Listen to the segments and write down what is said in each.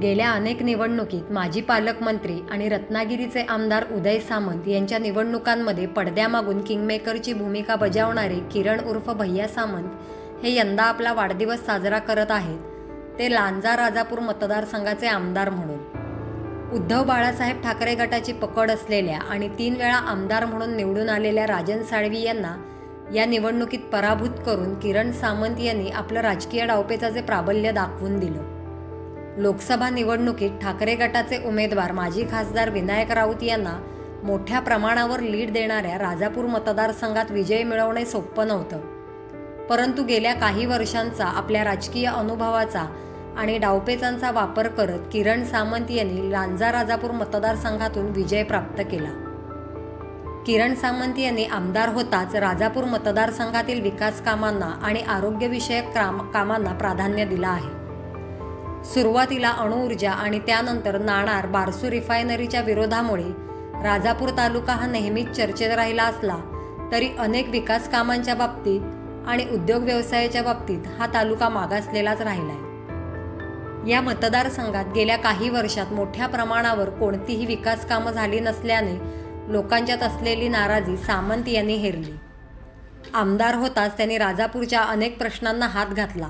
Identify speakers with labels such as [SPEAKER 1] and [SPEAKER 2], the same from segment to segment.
[SPEAKER 1] गेल्या अनेक निवडणुकीत माजी पालकमंत्री आणि रत्नागिरीचे आमदार उदय सामंत यांच्या निवडणुकांमध्ये पडद्यामागून किंगमेकरची भूमिका बजावणारे किरण उर्फ भैया सामंत हे यंदा आपला वाढदिवस साजरा करत आहेत, ते लांजा राजापूर मतदारसंघाचे आमदार म्हणून। उद्धव बाळासाहेब ठाकरे गटाची पकड असलेल्या आणि 3 वेळा आमदार म्हणून निवडून आलेल्या राजन साळवी यांना या निवडणुकीत पराभूत करून किरण सामंत यांनी आपलं राजकीय डावपेचाचे प्राबल्य दाखवून दिलं। लोकसभा निवडणुकीत ठाकरे गटाचे उमेदवार माजी खासदार विनायक राऊत यांना मोठ्या प्रमाणावर लीड देणाऱ्या राजापूर मतदारसंघात विजय मिळवणे सोपं नव्हतं, परंतु गेल्या काही वर्षांचा आपल्या राजकीय अनुभवाचा आणि डावपेचांचा वापर करत किरण सामंत यांनी लांजा राजापूर मतदारसंघातून विजय प्राप्त केला। किरण सामंत यांनी आमदार होताच राजापूर मतदारसंघातील विकास कामांना आणि आरोग्यविषयक कामांना प्राधान्य दिलं आहे। सुरुवातीला अणुऊर्जा आणि त्यानंतर नाणार बारसू रिफायनरीच्या विरोधामुळे राजापूर तालुका हा नेहमीच चर्चेत राहिला असला तरी अनेक विकास कामांच्या बाबतीत आणि उद्योग व्यवसायाच्या बाबतीत हा तालुका मागासलेलाच राहिलाय। या मतदारसंघात गेल्या काही वर्षात मोठ्या प्रमाणावर कोणतीही विकास कामं झाली नसल्याने लोकांच्यात असलेली नाराजी सामंत यांनी हेरली। आमदार होताच त्यांनी राजापूरच्या अनेक प्रश्नांना हात घातला।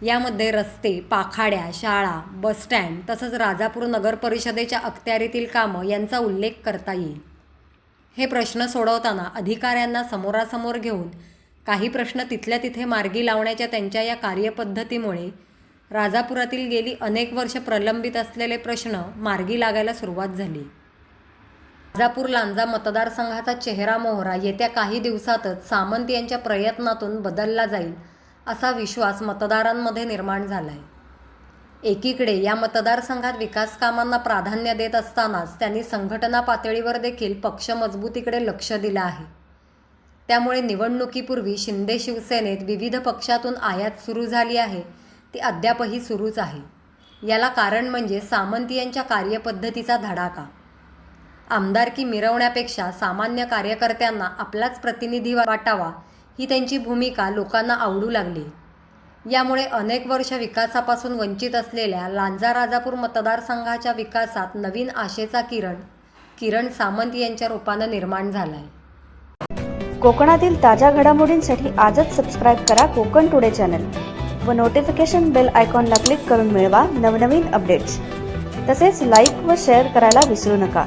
[SPEAKER 1] यामध्ये रस्ते, पाखाड्या, शाळा, बसस्टँड तसंच राजापूर नगर परिषदेच्या अखत्यारीतील कामं यांचा उल्लेख करता येईल। हे प्रश्न सोडवताना अधिकाऱ्यांना समोरासमोर घेऊन काही प्रश्न तिथल्या तिथे मार्गी लावण्याच्या त्यांच्या या कार्यपद्धतीमुळे राजापुरातील गेली अनेक वर्ष प्रलंबित असलेले प्रश्न मार्गी लागायला सुरुवात झाली। राजापूर लांजा मतदारसंघाचा चेहरा मोहरा येत्या काही दिवसातच सामंत यांच्या प्रयत्नातून बदलला जाईल असा विश्वास मतदारांमध्ये निर्माण झालाय। एकीकडे या मतदारसंघात विकास कामांना प्राधान्य देत असतानाच त्यांनी संघटना पातळीवर देखील पक्ष मजबूतीकडे लक्ष दिलं आहे। त्यामुळे निवडणुकीपूर्वी शिंदे शिवसेनेत विविध पक्षातून आयात सुरू झाली आहे, ती अद्यापही सुरूच आहे। याला कारण म्हणजे सामंत यांच्या कार्यपद्धतीचा धडाका। आमदारकी मिरवण्यापेक्षा सामान्य कार्यकर्त्यांना आपलाच प्रतिनिधी वाटावा ही त्यांची भूमिका लोकांना आवडू लागली। यामुळे अनेक वर्ष विकासापासून वंचित असलेल्या लांजा राजापूर मतदारसंघाच्या विकासात नवीन आशेचा किरण सामंत यांच्या रूपानं निर्माण झालाय।
[SPEAKER 2] कोकणातील ताज्या घडामोडींसाठी आजच सबस्क्राईब करा कोकण टुडे चॅनल व नोटिफिकेशन बेल आयकॉनला क्लिक करून मिळवा नवनवीन अपडेट्स। तसेच लाईक व शेअर करायला विसरू नका।